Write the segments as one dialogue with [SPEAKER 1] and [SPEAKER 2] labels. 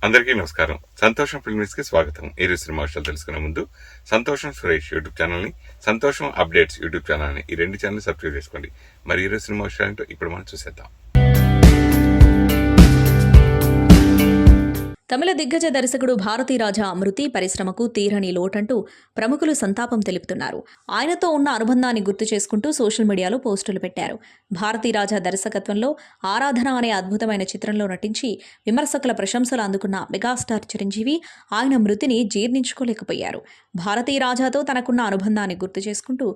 [SPEAKER 1] అందరికీ నమస్కారం. సంతోషం ఫిల్మ్స్ కి స్వాగతం. ఈ రోజు సినిమా విషయాలు తెలుసుకునే ముందు సంతోషం సురేష్ యూట్యూబ్ ఛానల్ ని, సంతోషం అప్డేట్స్ యూట్యూబ్ ఛానల్ ని, ఈ రెండు ఛానల్ సబ్స్క్రైబ్ చేసుకోండి. మరి ఈ రోజు సినిమా విషయాలు ఇప్పుడు మనం చూసేద్దాం.
[SPEAKER 2] తమిళ దిగ్గజ దర్శకుడు భారతీరాజా మృతి పరిశ్రమకు తీరని లోటంటూ ప్రముఖులు సంతాపం తెలుపుతున్నారు. ఆయనతో ఉన్న అనుబంధాన్ని గుర్తు చేసుకుంటూ సోషల్ మీడియాలో పోస్టులు పెట్టారు. భారతీరాజా దర్శకత్వంలో ఆరాధన అనే అద్భుతమైన చిత్రంలో నటించి విమర్శకుల ప్రశంసలు అందుకున్న మెగాస్టార్ చిరంజీవి ఆయన మృతిని జీర్ణించుకోలేకపోయారు. భారతీరాజాతో తనకున్న అనుబంధాన్ని గుర్తు చేసుకుంటూ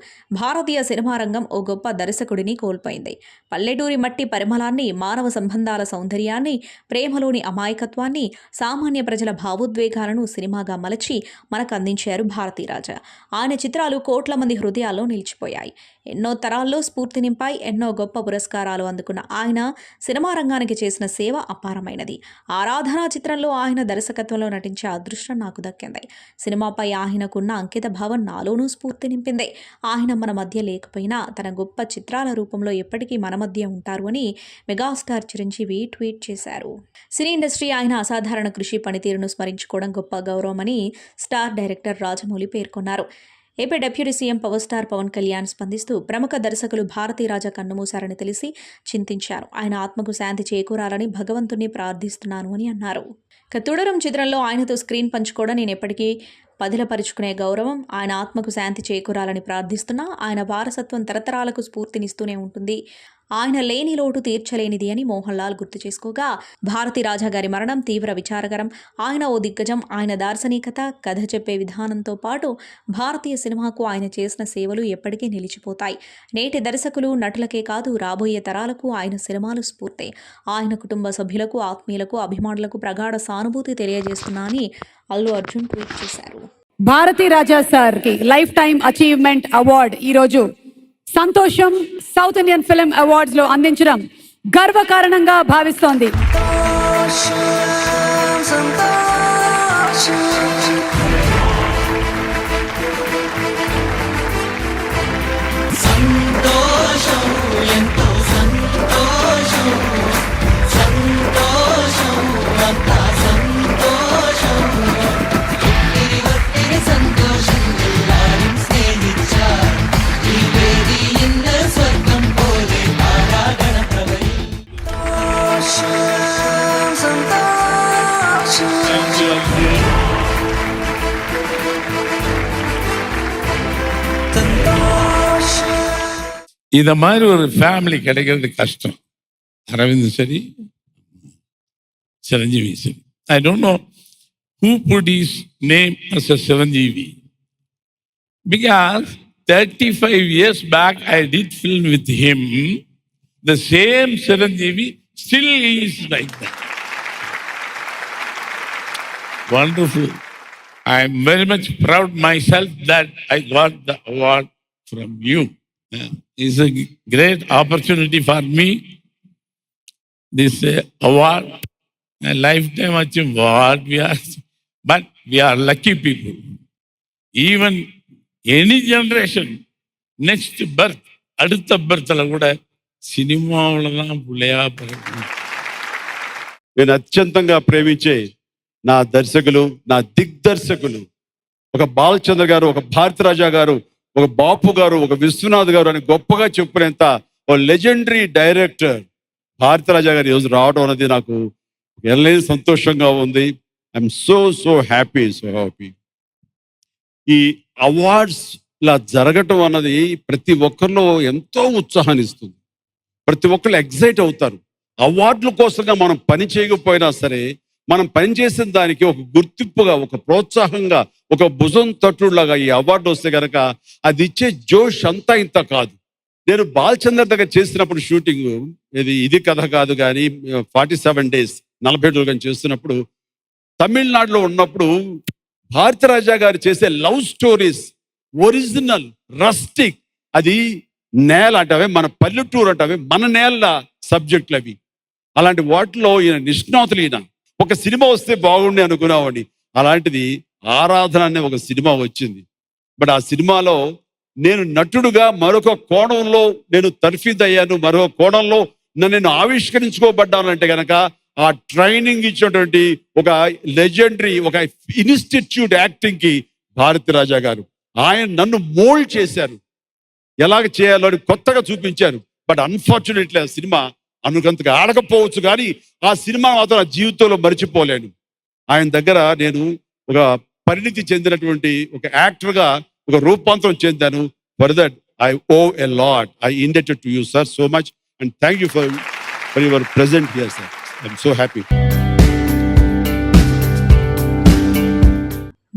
[SPEAKER 2] భారతీయ సినిమా రంగం ఓ గొప్ప దర్శకుడిని కోల్పోయింది. పల్లెటూరి మట్టి పరిమళాన్ని, మానవ సంబంధాల సౌందర్యాన్ని, ప్రేమలోని అమాయకత్వాన్ని, సామాన్య ప్రజల భావోద్వేగాలను సినిమాగా మలచి మనకు అందించారు భారతీరాజా. ఆయన చిత్రాలు కోట్ల మంది హృదయాల్లో నిలిచిపోయాయి. ఎన్నో తరాల్లో స్ఫూర్తి నింపాయి. ఎన్నో గొప్ప పురస్కారాలు అందుకున్న ఆయన సినిమా రంగానికి చేసిన సేవ అపారమైనది. ఆరాధన చిత్రంలో ఆయన దర్శకత్వంలో నటించే అదృష్టం నాకు దక్కింది. సినిమాపై ఆయనకున్న అంకిత భావం నాలోనూ స్ఫూర్తి నింపింది. ఆయన మన మధ్య లేకపోయినా తన గొప్ప చిత్రాల రూపంలో ఎప్పటికీ మన మధ్య ఉంటారు అని మెగాస్టార్ చిరంజీవి ట్వీట్ చేశారు. సినీ ఇండస్ట్రీ ఆయన అసాధారణ కృషి, పనితీరును స్మరించుకోవడం గొప్ప గౌరవమని స్టార్ డైరెక్టర్ రాజమౌళి పేర్కొన్నారు. AP deputy CM power star Pawan Kalyan స్పందిస్తూ ప్రముఖ దర్శకులు భారతీరాజా కన్నుమూశారని తెలిసి చింతించారు. ఆయన ఆత్మకు శాంతి చేకూరాలని భగవంతుని ప్రార్థిస్తున్నాను అని అన్నారు. తుడరం చిత్రంలో ఆయనతో స్క్రీన్ పంచుకోవడం నేను ఎప్పటికీ పదిలపరుచుకునే గౌరవం. ఆయన ఆత్మకు శాంతి చేకూరాలని ప్రార్థిస్తున్నా. ఆయన వారసత్వం తరతరాలకు స్ఫూర్తినిస్తూనే ఉంటుంది. ఆయన లేని లోటు తీర్చలేనిది అని మోహన్ లాల్ గుర్తు చేసుకోగా, భారతీరాజా గారి మరణం తీవ్ర విచారకరం. ఆయన ఓ దిగ్గజం. ఆయన దార్శనికత, కథ చెప్పే విధానంతో పాటు భారతీయ సినిమాకు ఆయన చేసిన సేవలు ఎప్పటికీ నిలిచిపోతాయి. నేటి దర్శకులు, నటులకే కాదు రాబోయే తరాలకు ఆయన సినిమాలు స్ఫూర్తి. ఆయన కుటుంబ సభ్యులకు, ఆత్మీయులకు, అభిమానులకు ప్రగాఢ సానుభూతి తెలియజేస్తున్నా అని అల్లు అర్జున్ ట్వీట్ చేశారు.
[SPEAKER 3] భారతీరాజా సార్ కి లైఫ్ టైమ్ అచీవ్మెంట్ అవార్డ్ ఈరోజు సంతోషం సౌత్ ఇండియన్ ఫిల్మ్ అవార్డ్స్ లో అందించడం గర్వకారణంగా భావిస్తోంది.
[SPEAKER 4] இத மாதிரி ஒரு ஃபேமிலி கிடைக்கிறது கஷ்டம். அரவிந்த் சரி, சிரஞ்சீவி சரி. I don't know who put his name as a Chiranjeevi, because 35 years back I did film with him. The same Chiranjeevi still is like that. Wonderful. I am very much proud myself that I got the award from you. It's a great opportunity for me. This award, a lifetime achievement. But we are lucky people. Even any generation, next birth, adutha birth la kuda సినిమాలో పులయా పడుతుంది.
[SPEAKER 5] నేను అత్యంతంగా ప్రేమించే నా దర్శకులు, నా దిగ్దర్శకులు, ఒక బాలచంద్ర గారు, ఒక భారతీరాజా గారు, ఒక బాపు గారు, ఒక విశ్వనాథ్ గారు అని గొప్పగా చెప్పుకునేంత ఒక లెజెండరీ డైరెక్టర్ భారతీరాజా గారు ఈరోజు రావడం అనేది నాకు ఎనలేని సంతోషంగా ఉంది. I'm so happy. ఈ అవార్డ్స్ ఇలా జరగటం అన్నది ప్రతి ఒక్కరిలో ఎంతో ఉత్సాహాన్ని ఇస్తుంది. ప్రతి ఒక్కరు ఎగ్జైట్ అవుతారు. అవార్డుల కోసంగా మనం పని చేయకపోయినా సరే, మనం పనిచేసిన దానికి ఒక గుర్తింపుగా, ఒక ప్రోత్సాహంగా, ఒక భుజం తట్టులాగా ఈ అవార్డు వస్తే కనుక అది ఇచ్చే జోష్ అంతా ఇంత కాదు. నేను బాలచంద్ర దగ్గర చేసినప్పుడు షూటింగ్, ఇది కథ కాదు కానీ 47 days 40 రోజులు కానీ చేస్తున్నప్పుడు తమిళనాడులో ఉన్నప్పుడు భారతీరాజా గారు చేసే లవ్ స్టోరీస్ ఒరిజినల్, రస్టిక్, అది నేల అంటవే, మన పల్లెటూరు అంటవే, మన నేల సబ్జెక్టులు అవి. అలాంటి వాటిలో ఈయన నిష్ణాతులు. ఈయన ఒక సినిమా వస్తే బాగుండి అనుకున్నామని, అలాంటిది ఆరాధన అనే ఒక సినిమా వచ్చింది. బట్ ఆ సినిమాలో నేను నటుడుగా మరొక కోణంలో నేను తర్ఫీద్ అయ్యాను, మరొక కోణంలో నేను ఆవిష్కరించుకోబడ్డానంటే కనుక ఆ ట్రైనింగ్ ఇచ్చినటువంటి ఒక లెజెండరీ ఒక ఇన్స్టిట్యూట్ యాక్టింగ్ కి భారతి రాజా గారు ఆయన నన్ను మోల్డ్ చేశారు, ఎలాగ చేయాలో అని కొత్తగా చూపించారు. బట్ అన్ఫార్చునేట్లీ ఆ సినిమా అనుకంతగా ఆడకపోవచ్చు, కానీ ఆ సినిమా మాత్రం నా జీవితంలో మర్చిపోలేను. ఆయన దగ్గర నేను ఒక పరిణితి చెందినటువంటి ఒక యాక్టర్గా ఒక రూపాంతరం చెందాను. For that I owe a lot. I indebted to you sir so much and thank you for your present here sir. I'm so happy.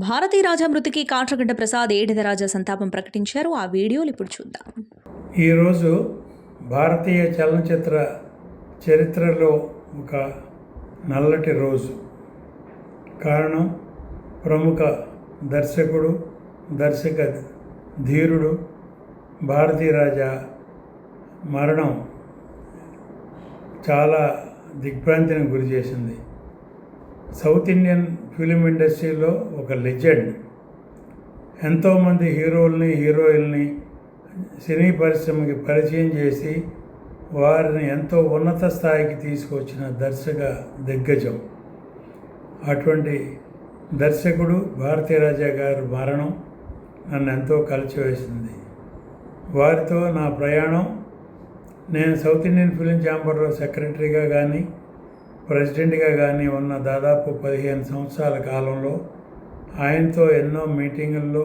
[SPEAKER 2] Bharathi Raja మృతికి కాట్రగడ్డ ప్రసాద్ ఏడిదరాజా సంతాపం ప్రకటించారు. ఆ వీడియోలు ఇప్పుడు చూద్దాం.
[SPEAKER 6] ఈరోజు భారతీయ చలనచిత్ర చరిత్రలో ఒక నల్లటి రోజు. కారణం ప్రముఖ దర్శకుడు, దర్శక ధీరుడు భారతీ రాజా మరణం చాలా దిగ్భ్రాంతిని గురి చేసింది. సౌత్ ఇండియన్ ఫిలిం ఇండస్ట్రీలో ఒక లెజెండ్. ఎంతోమంది హీరోల్ని హీరోయిల్ని సినీ పరిశ్రమకి పరిచయం చేసి వారిని ఎంతో ఉన్నత స్థాయికి తీసుకొచ్చిన దర్శక దిగ్గజం. అటువంటి దర్శకుడు భారతీ రాజా గారి మరణం నన్ను ఎంతో కలిచివేసింది. వారితో నా ప్రయాణం, నేను సౌత్ ఇండియన్ ఫిలిం ఛాంబర్లో సెక్రటరీగా కానీ ప్రెసిడెంట్గా కానీ ఉన్న దాదాపు 15 సంవత్సరాల కాలంలో ఆయనతో ఎన్నో మీటింగుల్లో,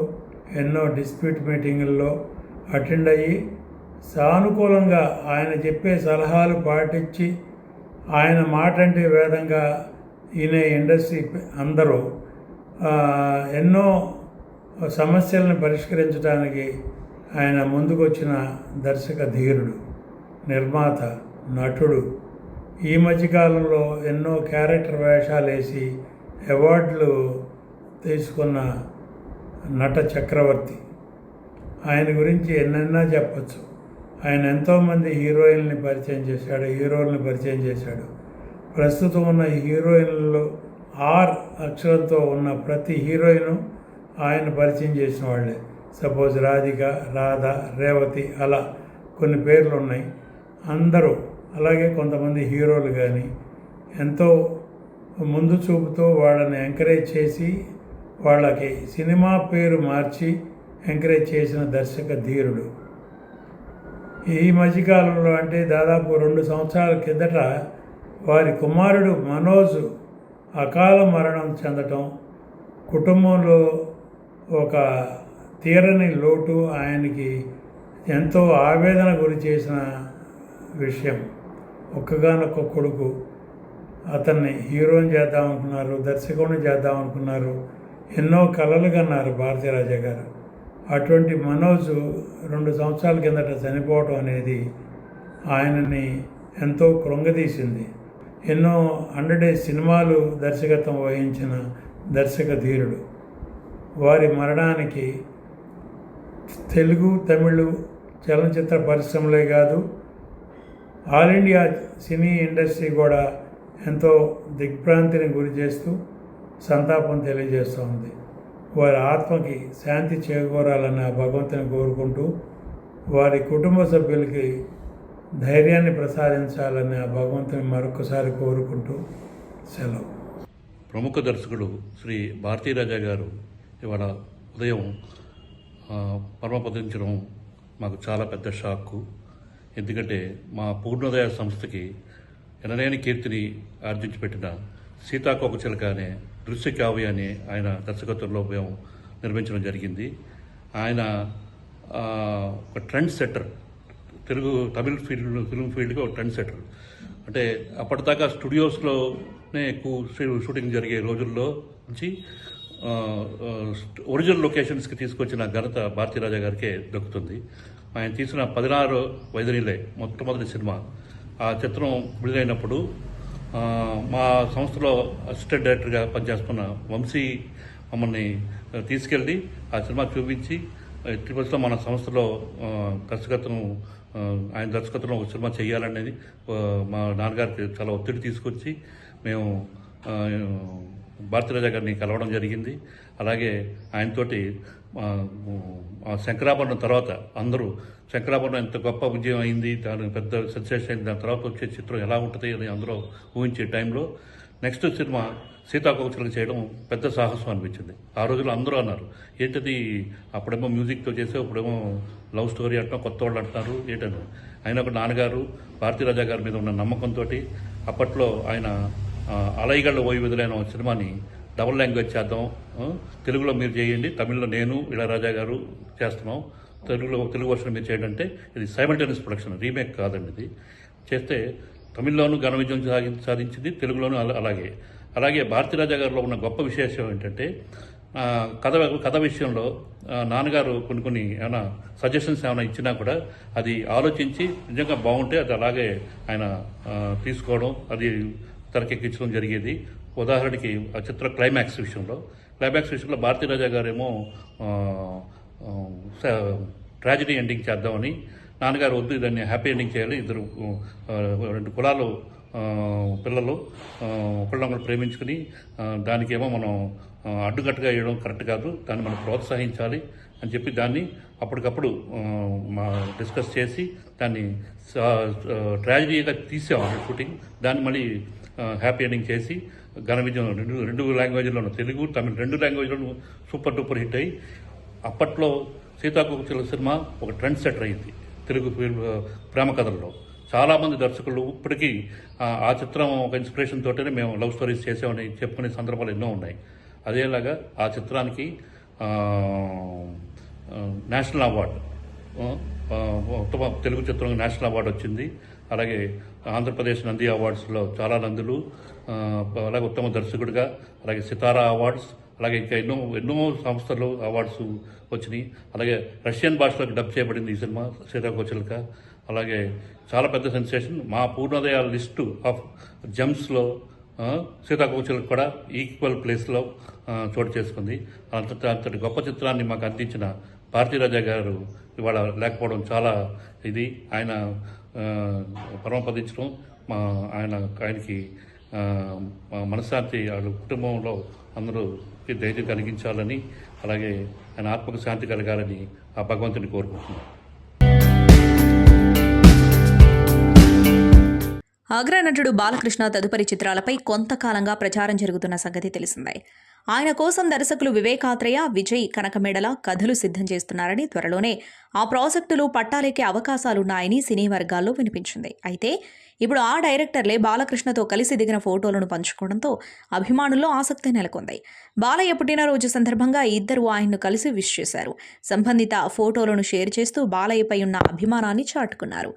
[SPEAKER 6] ఎన్నో డిస్ప్యూట్ మీటింగుల్లో అటెండ్ అయ్యి సానుకూలంగా ఆయన చెప్పే సలహాలు పాటించి ఆయన మాట అంటే వేదంగా ఈయన ఇండస్ట్రీ అందరూ ఎన్నో సమస్యలను పరిష్కరించడానికి ఆయన ముందుకొచ్చిన దర్శక ధీరుడు, నిర్మాత, నటుడు. ఈ మధ్యకాలంలో ఎన్నో క్యారెక్టర్ వేషాలు వేసి అవార్డులు తీసుకున్న నట చక్రవర్తి. ఆయన గురించి ఎన్నెన్నా చెప్పచ్చు. ఆయన ఎంతోమంది హీరోయిన్ని పరిచయం చేశాడు, హీరోల్ని పరిచయం చేశాడు. ప్రస్తుతం ఉన్న హీరోయిన్లలో ఆర్ అక్షరంతో ఉన్న ప్రతి హీరోయిను ఆయన పరిచయం చేసిన వాళ్ళే. సపోజ్ రాధిక, రాధ, రేవతి, అలా కొన్ని పేర్లు ఉన్నాయి. అందరూ అలాగే కొంతమంది హీరోలు కానీ ఎంతో ముందు చూపుతో వాళ్ళని ఎంకరేజ్ చేసి వాళ్ళకి సినిమా పేరు మార్చి ఎంకరేజ్ చేసిన దర్శక ధీరుడు. ఈ మధ్యకాలంలో అంటే దాదాపు 2 సంవత్సరాల కిందట వారి కుమారుడు మనోజ్ అకాల మరణం చెందటం కుటుంబంలో ఒక తీరని లోటు, ఆయనకి ఎంతో ఆవేదన గురి చేసిన విషయం. ఒక్కగానొక్క కొడుకు, అతన్ని హీరోని చేద్దామనుకున్నారు, దర్శకుడిని చేద్దామనుకున్నారు, ఎన్నో కలలు కన్నారు భారతీ రాజా గారు. అటువంటి మనోజ్ 2 సంవత్సరాల కిందట చనిపోవటం అనేది ఆయనని ఎంతో కృంగదీసింది. ఎన్నో 100 డేస్ సినిమాలు దర్శకత్వం వహించిన దర్శక ధీరుడు. వారి మరణానికి తెలుగు, తమిళ చలనచిత్ర పరిశ్రమలే కాదు, ఆల్ ఇండియా సినీ ఇండస్ట్రీ కూడా ఎంతో దిగ్భ్రాంతిని గురి చేస్తూ సంతాపం తెలియజేస్తూ ఉంది. వారి ఆత్మకి శాంతి చేకూరాలని ఆ భగవంతుని కోరుకుంటూ, వారి కుటుంబ సభ్యులకి ధైర్యాన్ని ప్రసాదించాలని ఆ భగవంతుని మరొకసారి కోరుకుంటూ సెలవు.
[SPEAKER 7] ప్రముఖ దర్శకుడు శ్రీ భారతీ రాజా గారు ఇవాళ ఉదయం పరమపదించడం మాకు చాలా పెద్ద షాక్కు. ఎందుకంటే మా పూర్ణోదయ సంస్థకి ఎనలేని కీర్తిని ఆర్జించి పెట్టిన సీతాకోకచిలక అనే దృశ్య కావ్యాన్ని ఆయన దర్శకత్వంలో మేము నిర్మించడం జరిగింది. ఆయన ఒక ట్రెండ్ సెట్టర్, తమిళ ఫిల్మ్ ఫీల్డ్గా ఒక ట్రెండ్ సెట్టర్. అంటే అప్పటిదాకా స్టూడియోస్లోనే ఎక్కువ షూటింగ్ జరిగే రోజుల్లో నుంచి ఒరిజినల్ లొకేషన్స్కి తీసుకొచ్చిన ఘనత భారతీ రాజా గారికే దక్కుతుంది. ఆయన తీసిన 16 వైదనిలే మొట్టమొదటి సినిమా. ఆ చిత్రం విడుదలైనప్పుడు మా సంస్థలో అసిస్టెంట్ డైరెక్టర్గా పనిచేస్తున్న వంశీ మమ్మల్ని తీసుకెళ్ళి ఆ సినిమా చూపించి తిరుపతిలో మన సంస్థలో ఆయన దర్శకత్వంలో ఒక సినిమా చేయాలనేది మా నాన్నగారికి చాలా ఒత్తిడి తీసుకొచ్చి మేము భారతీరాజా గారిని కలవడం జరిగింది. అలాగే ఆయనతోటి శంకరాభరణం తర్వాత అందరూ శంకరాభరణం ఎంత గొప్ప విజయం అయింది, దాని పెద్ద సెన్సేషన్ అయింది, దాని తర్వాత వచ్చే చిత్రం ఎలా ఉంటుంది అని అందరూ ఊహించే టైంలో నెక్స్ట్ సినిమా సీతాకోకచిలుక చేయడం పెద్ద సాహసం అనిపించింది. ఆ రోజుల్లో అందరూ అన్నారు ఏంటది, అప్పుడేమో మ్యూజిక్తో చేసే, ఇప్పుడేమో లవ్ స్టోరీ అంటాం, కొత్త వాళ్ళు అంటున్నారు ఏంటని. ఆయన ఒక నాన్నగారు భారతీరాజా గారి మీద ఉన్న నమ్మకంతో అప్పట్లో ఆయన అలైగళ్ళ ఓయి విధులైన సినిమాని డబుల్ లాంగ్వేజ్ చేద్దాం, తెలుగులో మీరు చేయండి, తమిళ్లో నేను ఇళయరాజా గారు చేస్తున్నాం, తెలుగు వర్షన్ మీరు చేయండి అంటే ఇది సైమల్టేనియస్ ప్రొడక్షన్, రీమేక్ కాదండి. ఇది చేస్తే తమిళ్లోనూ ఘన విజయం సాధించింది, తెలుగులోనూ అలాగే భారతీరాజా గారిలో ఉన్న గొప్ప విశేషం ఏంటంటే కథ విషయంలో నాన్నగారు కొన్ని ఏమైనా సజెషన్స్ ఏమైనా ఇచ్చినా కూడా అది ఆలోచించి నిజంగా బాగుంటే అది అలాగే ఆయన తీసుకోవడం, అది తెరకెక్కించడం జరిగేది. ఉదాహరణకి ఆ చిత్ర క్లైమాక్స్ విషయంలో భారతీరాజా గారేమో ట్రాజడీ ఎండింగ్ చేద్దామని, నాన్నగారు వద్దు దాన్ని హ్యాపీ ఎండింగ్ చేయాలి, ఇద్దరు 2 కులాలు పిల్లలు ఒకళ్ళొకళ్ళు ప్రేమించుకుని దానికేమో మనం అడ్డుకట్టుగా వేయడం కరెక్ట్ కాదు, దాన్ని మనం ప్రోత్సహించాలి అని చెప్పి దాన్ని అప్పటికప్పుడు డిస్కస్ చేసి దాన్ని ట్రాజడీగా తీసాం షూటింగ్. దాన్ని మళ్ళీ హ్యాపీ ఎండింగ్ చేసి ఘన విజయం రెండు లాంగ్వేజ్లోనూ, తెలుగు తమిళ 2 లాంగ్వేజ్లోనూ సూపర్ డూపర్ హిట్ అయ్యి అప్పట్లో సీతాకోకచిలుక సినిమా ఒక ట్రెండ్ సెటర్ అయింది తెలుగు ప్రేమ కథల్లో. చాలామంది దర్శకులు ఇప్పటికీ ఆ చిత్రం ఒక ఇన్స్పిరేషన్ తోటనే మేము లవ్ స్టోరీస్ చేసామని చెప్పుకునే సందర్భాలు ఎన్నో ఉన్నాయి. అదేలాగా ఆ చిత్రానికి నేషనల్ అవార్డు, ఉత్తమ తెలుగు చిత్రం నేషనల్ అవార్డు వచ్చింది. అలాగే ఆంధ్రప్రదేశ్ నంది అవార్డ్స్లో చాలా నందులు, అలాగే ఉత్తమ దర్శకుడిగా, అలాగే సితారా అవార్డ్స్, అలాగే ఇంకా ఎన్నో సంస్థలు అవార్డ్స్ వచ్చినాయి. అలాగే రష్యన్ భాషలోకి డబ్ చేయబడింది ఈ సినిమా సీతాకోకచిలుక. అలాగే చాలా పెద్ద సెన్సేషన్. మా పూర్ణోదయ లిస్టు ఆఫ్ జమ్స్లో సీతాకోకచిలుక కూడా ఈక్వల్ ప్లేస్లో చోటు చేసుకుంది. అంతటి గొప్ప చిత్రాన్ని మాకు అందించిన భారతీరాజా గారు ఇవాళ లేకపోవడం చాలా ఇది. ఆయన పరమపదించడం, ఆయనకి మనశ్శాంతి, వాళ్ళ కుటుంబంలో అందరూకి ధైర్యం కలిగించాలని, అలాగే ఆయన ఆత్మకు శాంతి కలగాలని ఆ భగవంతుని కోరుకుంటున్నాను.
[SPEAKER 2] అగ్ర నటుడు బాలకృష్ణ తదుపరి చిత్రాలపై కొంతకాలంగా ప్రచారం జరుగుతున్న సంగతి తెలిసిందే. ఆయన కోసం దర్శకులు వివేకాత్రేయ, విజయ్ కనకమేడల కథలు సిద్ధం చేస్తున్నారని, త్వరలోనే ఆ ప్రాజెక్టులు పట్టాలెక్కే అవకాశాలున్నాయని సినీ వర్గాల్లో వినిపించింది. అయితే ఇప్పుడు ఆ డైరెక్టర్లే బాలకృష్ణతో కలిసి దిగిన ఫోటోలను పంచుకోవడంతో అభిమానుల్లో ఆసక్తి నెలకొంది. బాలయ్య పుట్టినరోజు సందర్భంగా ఇద్దరు ఆయన్ను కలిసి విష్ చేశారు. సంబంధిత ఫోటోలను షేర్ చేస్తూ బాలయ్యపై ఉన్న అభిమానాన్ని చాటుకున్నారు.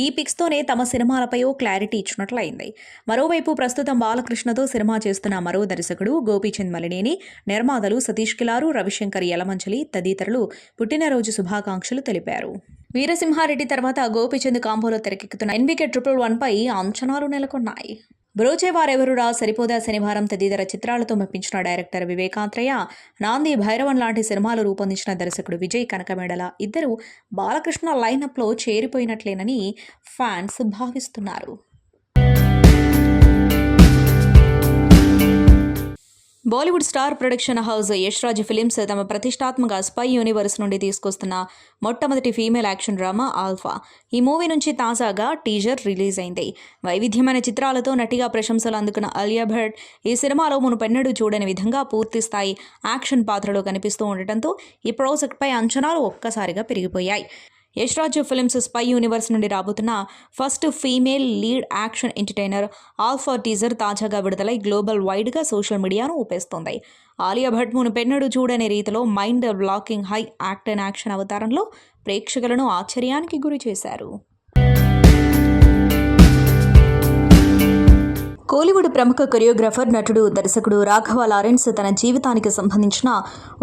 [SPEAKER 2] ఈ పిక్స్తోనే తమ సినిమాలపై ఓ క్లారిటీ ఇచ్చినట్లయింది. మరోవైపు ప్రస్తుతం బాలకృష్ణతో సినిమా చేస్తున్న మరో దర్శకుడు గోపీచంద్ మలినేని, నిర్మాతలు సతీష్ కిలారు, రవిశంకర్ యలమంచలి తదితరులు పుట్టినరోజు శుభాకాంక్షలు తెలిపారు. వీరసింహారెడ్డి తర్వాత గోపీచంద్ కాంబోలో తెరకెక్కుతున్న NBK 111 పై అంచనాలు నెలకొన్నాయి. బ్రోచేవారెవరురా, సరిపోదా, శనివారం తదితర చిత్రాలతో మెప్పించిన డైరెక్టర్ వివేకాత్రేయ, నాంది, భైరవన్ లాంటి సినిమాలు రూపొందించిన దర్శకుడు విజయ్ కనకమేడల ఇద్దరు బాలకృష్ణ లైనప్లో చేరిపోయినట్లేనని ఫ్యాన్స్ భావిస్తున్నారు. Bollywood star production house Yash Raj films తమ ప్రతిష్టాత్మక స్పై యూనివర్స్ నుండి తీసుకొస్తున్న మొట్టమొదటి ఫీమేల్ యాక్షన్ డ్రామా ఆల్ఫా. ఈ మూవీ నుంచి తాజాగా టీజర్ రిలీజ్ అయింది. వైవిధ్యమైన చిత్రాలతో నటిగా ప్రశంసలు అందుకున్న అలియా భట్ ఈ సినిమాలో మునుపెన్నడూ చూడని విధంగా పూర్తిస్థాయి యాక్షన్ పాత్రలో కనిపిస్తూ ఉండటంతో ఈ ప్రాజెక్ట్పై అంచనాలు ఒక్కసారిగా పెరిగిపోయాయి. Yash Raj films spy universe నుండి రాబోతున్న first female lead action entertainer alpha teaser తాజాగా విడుదలై గ్లోబల్ వైడ్గా సోషల్ మీడియాను ఊపేస్తోంది. ఆలియా భట్ మునుపెన్నడూ చూడని రీతిలో మైండ్ బ్లాకింగ్ హై యాక్షన్ అవతారంలో ప్రేక్షకులను ఆశ్చర్యానికి గురి చేశారు. కోలీవుడ్ ప్రముఖ కొరియోగ్రాఫర్, నటుడు, దర్శకుడు రాఘవ లారెన్స్ తన జీవితానికి సంబంధించిన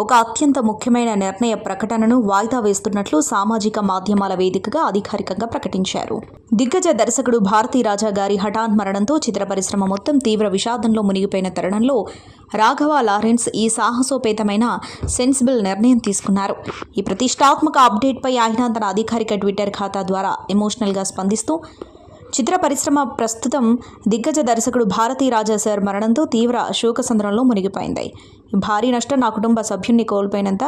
[SPEAKER 2] ఒక అత్యంత ముఖ్యమైన నిర్ణయ ప్రకటనను వాయిదా వేస్తున్నట్లు సామాజిక మాధ్యమాల వేదికగా అధికారికంగా ప్రకటించారు. దిగ్గజ దర్శకుడు భారతీరాజా గారి హఠాన్ మరణంతో చిత్ర పరిశ్రమ మొత్తం తీవ్ర విషాదంలో మునిగిపోయిన తరుణంలో రాఘవ లారెన్స్ ఈ సాహసోపేతమైన సెన్సిబుల్ నిర్ణయం తీసుకున్నారు. ఈ ప్రతిష్టాత్మక అప్డేట్పై ఆయన తన అధికారిక ట్విట్టర్ ఖాతా ద్వారా ఎమోషనల్గా స్పందిస్తూ, చిత్ర పరిశ్రమ ప్రస్తుతం దిగ్గజ దర్శకుడు భారతీ రాజా సార్ మరణంతో తీవ్ర శోకసంద్రంలో మునిగిపోయింది. భారీ నష్టం నా కుటుంబ సభ్యున్ని కోల్పోయినంత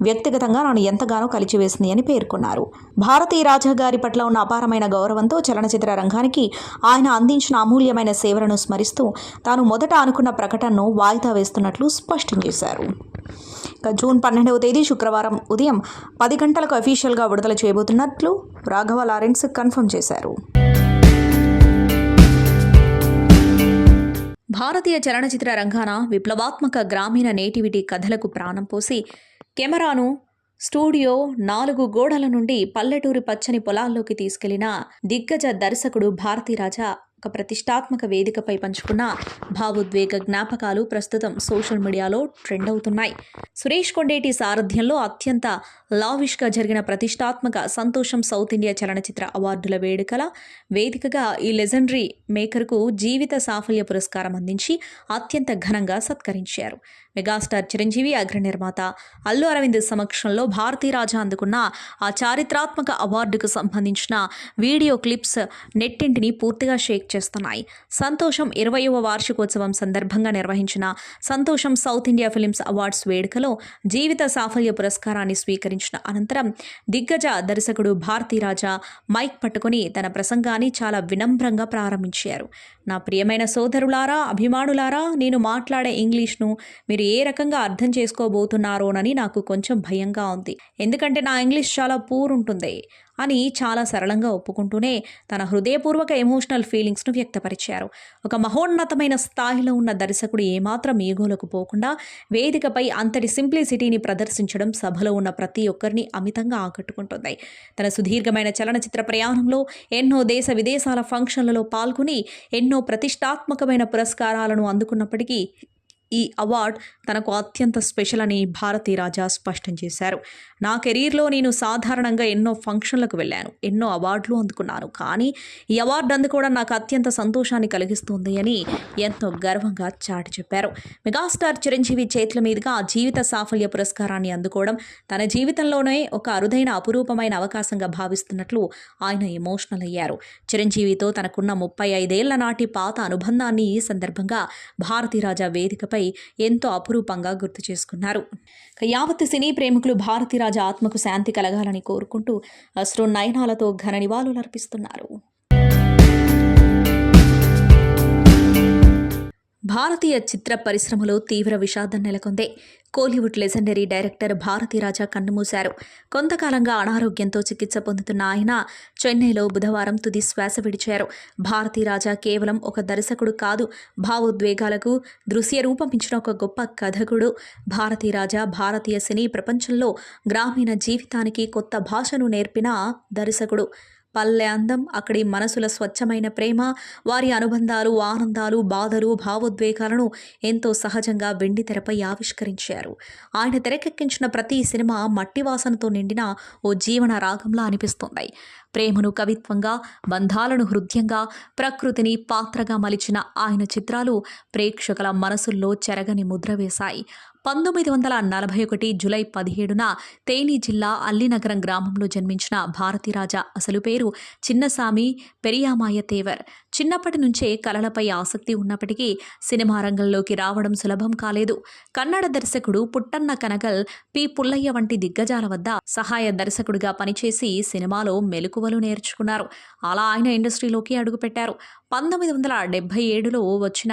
[SPEAKER 2] వ్యక్తిగతంగా నన్ను ఎంతగానో కలిచివేసింది అని పేర్కొన్నారు. భారతీ రాజా గారి పట్ల ఉన్న అపారమైన గౌరవంతో చలనచిత్ర రంగానికి ఆయన అందించిన అమూల్యమైన సేవలను స్మరిస్తూ తాను మొదట అనుకున్న ప్రకటనను వాయిదా వేస్తున్నట్లు స్పష్టం చేశారు. జూన్ 12వ తేదీ శుక్రవారం ఉదయం 10 గంటలకు అఫీషియల్గా విడుదల చేయబోతున్నట్లు రాఘవ లారెన్స్ కన్ఫర్మ్ చేశారు. భారతీయ చలనచిత్ర రంగాన విప్లవాత్మక గ్రామీణ నేటివిటీ కథలకు ప్రాణం పోసి కెమెరాను స్టూడియో 4 గోడల నుండి పల్లెటూరి పచ్చని పొలాల్లోకి తీసుకెళ్లిన దిగ్గజ దర్శకుడు భారతీ రాజా ఒక ప్రతిష్టాత్మక వేదికపై పంచుకున్న భావోద్వేగ జ్ఞాపకాలు ప్రస్తుతం సోషల్ మీడియాలో ట్రెండ్ అవుతున్నాయి. సురేష్ కొండేటి సారథ్యంలో అత్యంత లావిష్గా జరిగిన ప్రతిష్టాత్మక సంతోషం సౌత్ ఇండియా చలనచిత్ర అవార్డుల వేడుకల వేదికగా ఈ లెజెండరీ మేకర్కు జీవిత సాఫల్య పురస్కారం అందించి అత్యంత ఘనంగా సత్కరించారు. మెగాస్టార్ చిరంజీవి అగ్ర నిర్మాత అల్లు అరవింద్ సమక్షంలో భారతీ రాజా అందుకున్న ఆ చారిత్రాత్మక అవార్డుకు సంబంధించిన వీడియో క్లిప్స్ నెట్టింటిని పూర్తిగా షేక్ చేస్తున్నాయి. సంతోషం 20వ వార్షికోత్సవం సందర్భంగా నిర్వహించిన సంతోషం సౌత్ ఇండియా ఫిలిమ్స్ అవార్డ్స్ వేడుకలో జీవిత సాఫల్య పురస్కారాన్ని స్వీకరించిన అనంతరం దిగ్గజ దర్శకుడు భారతీ రాజా మైక్ పట్టుకుని తన ప్రసంగాన్ని చాలా వినమ్రంగా ప్రారంభించారు. నా ప్రియమైన సోదరులారా, అభిమానులారా, నేను మాట్లాడే ఇంగ్లీష్ను మీరు ఏ రకంగా అర్థం చేసుకోబోతున్నారోనని నాకు కొంచెం భయంగా ఉంది. ఎందుకంటే నా ఇంగ్లీష్ చాలా పూర్ ఉంటుంది అని చాలా సరళంగా ఒప్పుకుంటూనే తన హృదయపూర్వక ఎమోషనల్ ఫీలింగ్స్ను వ్యక్తపరిచారు. ఒక మహోన్నతమైన స్థాయిలో ఉన్న దర్శకుడు ఏమాత్రం ఈగోలకు పోకుండా వేదికపై అంతటి సింప్లిసిటీని ప్రదర్శించడం సభలో ఉన్న ప్రతి ఒక్కరిని అమితంగా ఆకట్టుకుంటుంది. తన సుదీర్ఘమైన చలనచిత్ర ప్రయాణంలో ఎన్నో దేశ విదేశాల ఫంక్షన్లలో పాల్గొని ఎన్నో ప్రతిష్టాత్మకమైన పురస్కారాలను అందుకున్నప్పటికీ ఈ అవార్డ్ తనకు అత్యంత స్పెషల్ అని భారతీ రాజా స్పష్టం చేశారు. నా కెరీర్లో నేను సాధారణంగా ఎన్నో ఫంక్షన్లకు వెళ్ళాను, ఎన్నో అవార్డులు అందుకున్నాను, కానీ ఈ అవార్డు అందుకోవడం నాకు అత్యంత సంతోషాన్ని కలిగిస్తుంది అని ఎంతో గర్వంగా చాటి చెప్పారు. మెగాస్టార్ చిరంజీవి చేతుల మీదుగా ఆ జీవిత సాఫల్య పురస్కారాన్ని అందుకోవడం తన జీవితంలోనే ఒక అరుదైన అపురూపమైన అవకాశంగా భావిస్తున్నట్లు ఆయన ఎమోషనల్ అయ్యారు. చిరంజీవితో తనకున్న 35 ఏళ్ల నాటి పాత అనుబంధాన్ని ఈ సందర్భంగా భారతీ రాజా వేదికపై ఎంతో అపురూపంగా గుర్తు చేసుకున్నారు. యావత్ సినీ ప్రేమికులు భారతీ రాజా ఆత్మకు శాంతి కలగాలని కోరుకుంటూ అశ్రు నయనాలతో ఘన నివాళులర్పిస్తున్నారు. భారతీయ చిత్ర పరిశ్రమలో తీవ్ర విషాదం నెలకొంది. కోలీవుడ్ లెజెండరీ డైరెక్టర్ భారతీ రాజా కన్నుమూశారు. కొంతకాలంగా అనారోగ్యంతో చికిత్స పొందుతున్న ఆయన చెన్నైలో బుధవారం తుది శ్వాస విడిచారు. భారతీ రాజా కేవలం ఒక దర్శకుడు కాదు, భావోద్వేగాలకు దృశ్య రూపమిచ్చిన ఒక గొప్ప కథకుడు. భారతీ రాజా భారతీయ సినీ ప్రపంచంలో గ్రామీణ జీవితానికి కొత్త భాషను నేర్పిన దర్శకుడు. పల్లె అందం, అక్కడి మనసుల స్వచ్ఛమైన ప్రేమ, వారి అనుబంధాలు, ఆనందాలు, బాధలు, భావోద్వేగాలను ఎంతో సహజంగా వెండితెరపై ఆవిష్కరించారు. ఆయన తెరకెక్కించిన ప్రతి సినిమా మట్టి వాసనతో నిండిన ఓ జీవన రాగంలా అనిపిస్తుంది. ప్రేమను కవిత్వంగా, బంధాలను హృదయంగా, ప్రకృతిని పాత్రగా మలిచిన ఆయన చిత్రాలు ప్రేక్షకుల మనసుల్లో చెరగని ముద్ర వేశాయి. 1941 జూలై 17న తేని జిల్లా అల్లినగరం గ్రామంలో జన్మించిన భారతీ రాజా అసలు పేరు చిన్నసామి పెరియామాయ తేవర్. చిన్నప్పటి నుంచే కళలపై ఆసక్తి ఉన్నప్పటికీ సినిమా రంగంలోకి రావడం సులభం కాలేదు. కన్నడ దర్శకుడు పుట్టన్న కనగల్, పి పుల్లయ్య వంటి దిగ్గజాల వద్ద సహాయ దర్శకుడిగా పనిచేసి సినిమాలో మెలకువలు నేర్చుకున్నారు. అలా ఆయన ఇండస్ట్రీలోకి అడుగుపెట్టారు. 1977లో వచ్చిన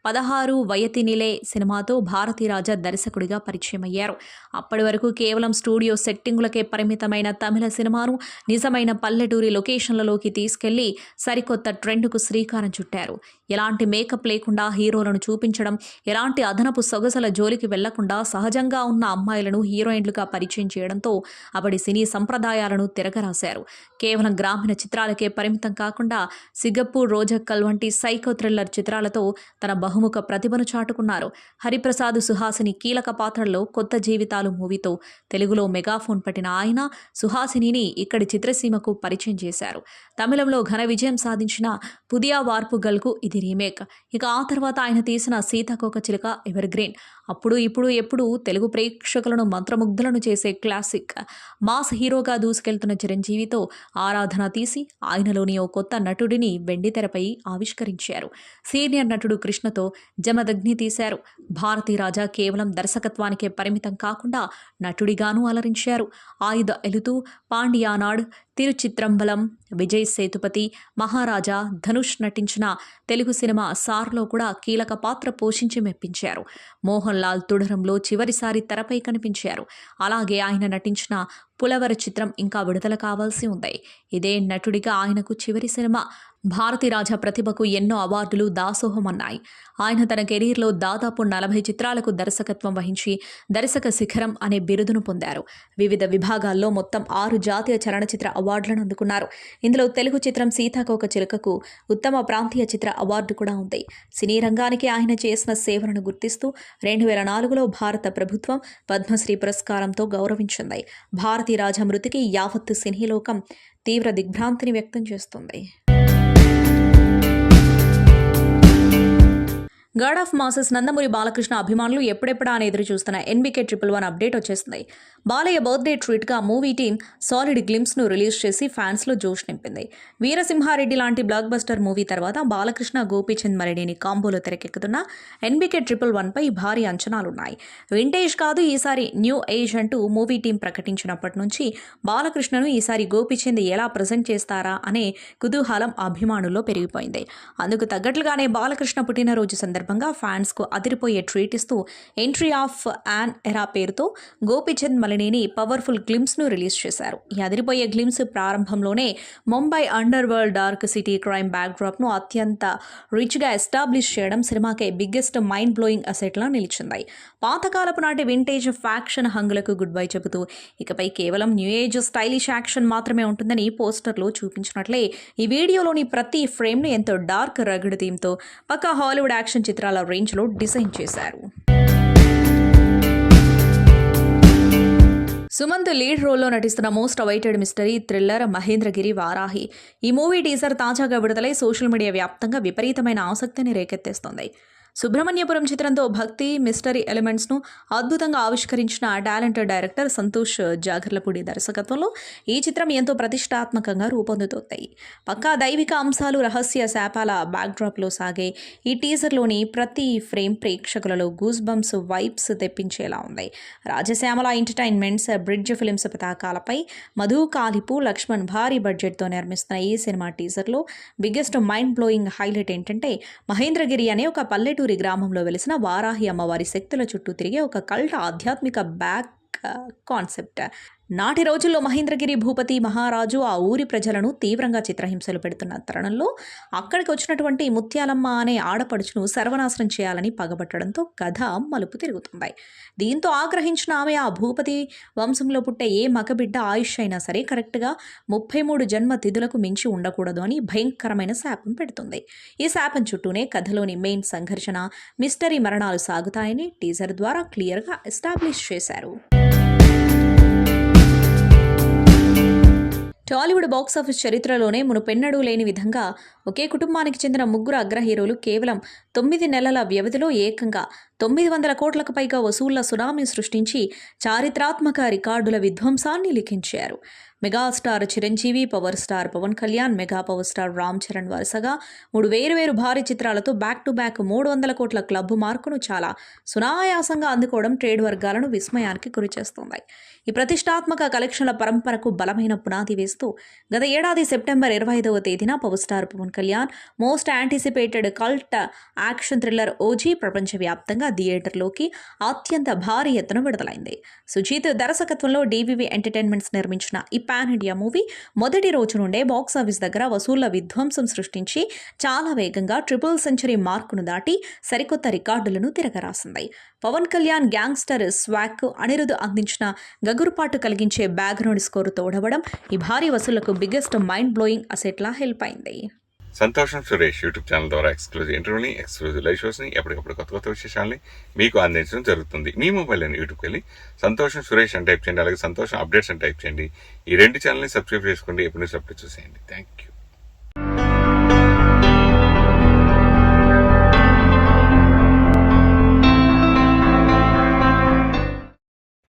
[SPEAKER 2] 16 వయతినిలే సినిమాతో భారతీ రాజా దర్శకుడిగా పరిచయమయ్యారు. అప్పటి వరకు కేవలం స్టూడియో సెట్టింగులకే పరిమితమైన తమిళ సినిమాను నిజమైన పల్లెటూరి లొకేషన్లలోకి తీసుకెళ్లి సరికొత్త ట్రెండ్కు శ్రీకారం చుట్టారు. ఎలాంటి మేకప్ లేకుండా హీరోలను చూపించడం, ఎలాంటి అదనపు సొగసుల జోలికి వెళ్లకుండా సహజంగా ఉన్న అమ్మాయిలను హీరోయిన్లుగా పరిచయం చేయడంతో అప్పటి సినీ సంప్రదాయాలను తిరగరాశారు. కేవలం గ్రామీణ చిత్రాలకే పరిమితం కాకుండా సిగప్పూర్ రోజక్కల్ వంటి సైకో థ్రిల్లర్ చిత్రాలతో తన బహుముఖ ప్రతిభను చాటుకున్నారు. హరిప్రసాద్ సుహాసిని కీలక పాత్రల్లో కొత్త జీవితాలు మూవీతో తెలుగులో మెగాఫోన్ పట్టిన ఆయన సుహాసినిని ఇక్కడి చిత్రసీమకు పరిచయం చేశారు. తమిళంలో ఘన విజయం సాధించిన పుదియా వార్పుగల్కు ఇది రీమేక్. ఇక ఆ తర్వాత ఆయన తీసిన సీతాకోకచిలుక ఎవర్ గ్రీన్. అప్పుడు ఇప్పుడు ఎప్పుడు తెలుగు ప్రేక్షకులను మంత్రముగ్ధులను చేసే క్లాసిక్. మాస్ హీరోగా దూసుకెళ్తున్న చిరంజీవితో ఆరాధన తీసి ఆయనలోని ఓ కొత్త నటుడిని వెండితెరపై ఆవిష్కరించారు. సీనియర్ నటుడు కృష్ణతో జమదగ్ని తీశారు. భారతీ రాజా కేవలం దర్శకత్వానికే పరిమితం కాకుండా నటుడిగానూ అలరించారు. ఆయుధ ఎలుతూ, పాండియానాడ్, తిరుచిత్రంబలం, విజయ్ సేతుపతి, మహారాజా, ధనుష్ నటించిన తెలుగు సినిమా సార్లో కూడా కీలక పాత్ర పోషించి మెప్పించారు. మోహన్ లాల్ తుడరంలో చివరిసారి తెరపై కనిపించారు. అలాగే ఆయన నటించిన పులవర చిత్రం ఇంకా విడుదల కావాల్సి ఉంది. ఇదే నటుడిగా ఆయనకు చివరి సినిమా. భారతీ రాజా ప్రతిభకు ఎన్నో అవార్డులు దాసోహమన్నాయి. ఆయన తన కెరీర్లో దాదాపు 40 చిత్రాలకు దర్శకత్వం వహించి దర్శక శిఖరం అనే బిరుదును పొందారు. వివిధ విభాగాల్లో మొత్తం 6 జాతీయ చలనచిత్ర అవార్డులను అందుకున్నారు. ఇందులో తెలుగు చిత్రం సీతాకోకచిలుకకు ఉత్తమ ప్రాంతీయ చిత్ర అవార్డు కూడా ఉంది. సినీ రంగానికి ఆయన చేసిన సేవలను గుర్తిస్తూ 2004లో భారత ప్రభుత్వం పద్మశ్రీ పురస్కారంతో గౌరవించింది. భారతీ రాజా మృతికి యావత్తు సినీ లోకం తీవ్ర దిగ్భ్రాంతిని వ్యక్తం చేస్తుంది. God of masses Nandamuri Balakrishna అభిమానులు ఎప్పుడెప్పుడా అని ఎదురు చూస్తున్న NBK 111 అప్డేట్ వచ్చేసింది. బాలయ్య బర్త్డే ట్రీట్గా మూవీ టీం సాలిడ్ గ్లిమ్స్ను రిలీజ్ చేసి ఫ్యాన్స్లో జోష్ నింపింది. వీరసింహారెడ్డి లాంటి బ్లాక్ బస్టర్ మూవీ తర్వాత బాలకృష్ణ గోపీచంద్ మరినేని కాంబోలో తెరకెక్కుతున్న NBK 111పై భారీ అంచనాలున్నాయి. వింటేజ్ కాదు ఈసారి న్యూ ఏజ్ అంటూ మూవీ టీం ప్రకటించినప్పటి నుంచి బాలకృష్ణను ఈసారి గోపీచంద్ ఎలా ప్రజెంట్ చేస్తారా అనే కుతూహలం అభిమానుల్లో పెరిగిపోయింది. అందుకు తగ్గట్లుగానే బాలకృష్ణ పుట్టినరోజు సందర్భంగా ఫ్యాన్స్ కు అదిరిపోయే ట్రీట్ ఇస్తూ ఎంట్రీ ఆఫ్ యాన్ ఎరా పేరుతో గోపీచంద్ మలినేని పవర్ఫుల్ గ్లిమ్స్ ను రిలీజ్ చేశారు. ఈ అదిరిపోయే గ్లిమ్స్ ప్రారంభంలోనే Mumbai under world dark city crime back drop ను అత్యంత రిచ్ గా ఎస్టాబ్లిష్ చేయడం సినిమాకే బిగ్గెస్ట్ మైండ్ బ్లోయింగ్ అసెట్ లా నిలిచింది. పాతకాలపు నాటి వింటేజ్ ఫ్యాక్షన్ హంగులకు గుడ్ బై చెబుతూ ఇకపై కేవలం న్యూ ఏజ్ స్టైలిష్ యాక్షన్ మాత్రమే ఉంటుందని పోస్టర్లో చూపించినట్లే ఈ వీడియోలోని ప్రతి ఫ్రేమ్ ను ఎంతో డార్క్ రగడ్ థీమ్ తో పక్కా హాలీవుడ్ యాక్షన్ చిత్రాల రేంజ్లో డిజైన్ చేశారు. సుమంత్ లీడ్ రోల్లో నటిస్తున్న most awaited mystery thriller Mahendragiri Varahi. ఈ మూవీ టీజర్ తాజాగా విడుదలై సోషల్ మీడియా వ్యాప్తంగా విపరీతమైన ఆసక్తిని రేకెత్తేస్తోంది. సుబ్రహ్మణ్యపురం చిత్రంతో భక్తి మిస్టరీ ఎలిమెంట్స్ను అద్భుతంగా ఆవిష్కరించిన టాలెంటెడ్ డైరెక్టర్ సంతోష్ జాగర్లపూడి దర్శకత్వంలో ఈ చిత్రం ఎంతో ప్రతిష్టాత్మకంగా రూపొందుతోంది. పక్కా దైవిక అంశాలు, రహస్య శాపాల బ్యాక్డ్రాప్లో సాగే ఈ టీజర్లోని ప్రతి ఫ్రేమ్ ప్రేక్షకులలో గూస్ బంప్స్ వైబ్స్ తెప్పించేలా ఉంది. రాజశ్యామల ఎంటర్టైన్మెంట్స్, బ్రిడ్జ్ ఫిలిమ్స్ పతాకాలపై మధు కాలిపు, లక్ష్మణ్ భారీ బడ్జెట్తో నిర్మిస్తున్న ఈ సినిమా టీజర్లో బిగ్గెస్ట్ మైండ్ బ్లోయింగ్ హైలైట్ ఏంటంటే మహేంద్రగిరి అనే ఒక పల్లెటూరు గ్రామంలో వెలిసిన వారాహి అమ్మవారి శక్తుల చుట్టూ తిరిగే ఒక కల్ట్ ఆధ్యాత్మిక బ్యాక్ కాన్సెప్ట్. నాటి రోజుల్లో మహేంద్రగిరి భూపతి మహారాజు ఆ ఊరి ప్రజలను తీవ్రంగా చిత్రహింసలు పెడుతున్న తరుణంలో అక్కడికి వచ్చినటువంటి ముత్యాలమ్మ అనే ఆడపడుచును సర్వనాశనం చేయాలని పగబట్టడంతో కథ మలుపు తిరుగుతుంది. దీంతో ఆగ్రహించిన ఆమె ఆ భూపతి వంశంలో పుట్టే ఏ మగబిడ్డ ఆయుష్ అయినా సరే కరెక్ట్గా 33 జన్మ తిథులకు మించి ఉండకూడదు అని భయంకరమైన శాపం పెడుతుంది. ఈ శాపం చుట్టూనే కథలోని మెయిన్ సంఘర్షణ, మిస్టరీ మరణాలు సాగుతాయని టీజర్ ద్వారా క్లియర్గా ఎస్టాబ్లిష్ చేశారు. టాలీవుడ్ బాక్సాఫీస్ చరిత్రలోనే మునుపెన్నడూ లేని విధంగా ఒకే కుటుంబానికి చెందిన ముగ్గురు అగ్ర హీరోలు కేవలం 9 నెలల వ్యవధిలో ఏకంగా 900 కోట్లకు పైగా వసూళ్ల సునామీ సృష్టించి చారిత్రాత్మక రికార్డుల విధ్వంసాన్ని లిఖించారు. Megastar Chiranjeevi, power star Pawan Kalyan, mega power star Ram Charan వరుసగా 3 వేరు భారీ చిత్రాలతో బ్యాక్ టు బ్యాక్ 300 కోట్ల క్లబ్ మార్కును చాలా సునాయాసంగా అందుకోవడం ట్రేడ్ వర్గాలను విస్మయానికి గురిచేస్తోంది. ఈ ప్రతిష్టాత్మక కలెక్షన్ల పరంపరకు బలమైన పునాది వేస్తూ గత ఏడాది సెప్టెంబర్ 25వ తేదీన power star Pawan Kalyan most anticipated cult action thriller OG ప్రపంచవ్యాప్తంగా థియేటర్లోకి అత్యంత భారీ ఎత్తున విడుదలైంది. సుజీత్ దర్శకత్వంలో DVV ఎంటర్టైన్మెంట్స్ నిర్మించిన ఈ పాన్ ఇండియా మూవీ మొదటి రోజు నుండే బాక్సాఫీస్ దగ్గర వసూళ్ల విధ్వంసం సృష్టించి చాలా వేగంగా 300 సెంచరీ మార్కును దాటి సరికొత్త రికార్డులను తిరగరాసింది. పవన్ కళ్యాణ్ గ్యాంగ్స్టర్ స్వాక్, అనిరుద్ అందించిన గగురుపాటు కలిగించే బ్యాక్గ్రౌండ్ స్కోరు తోడవడం ఈ భారీ వసూళ్లకు బిగ్గెస్ట్ మైండ్ బ్లోయింగ్ అసెట్లా హెల్ప్ అయింది.
[SPEAKER 1] సంతోషం సురేష్ యూట్యూబ్ ఛానల్ ద్వారా ఎక్స్క్లూజివ్ ఇంటర్వ్యూని, ఎక్స్క్లూజివ్ లైవ్ షోస్ని, ఎప్పటికప్పుడు కొత్త కొత్త విశేషాలని మీకు అందించడం జరుగుతుంది. మీ మొబైల్లోని యూట్యూబ్కి వెళ్ళి సంతోషం సురేష్ అని టైప్ చేయండి, అలాగే సంతోషం అప్డేట్స్ అని టైప్ చేయండి. ఈ రెండు ఛానల్ని సబ్స్క్రైబ్ చేసుకోండి, ఎప్పుడు న్యూస్ అప్డేట్ చూసేయండి. Thank you.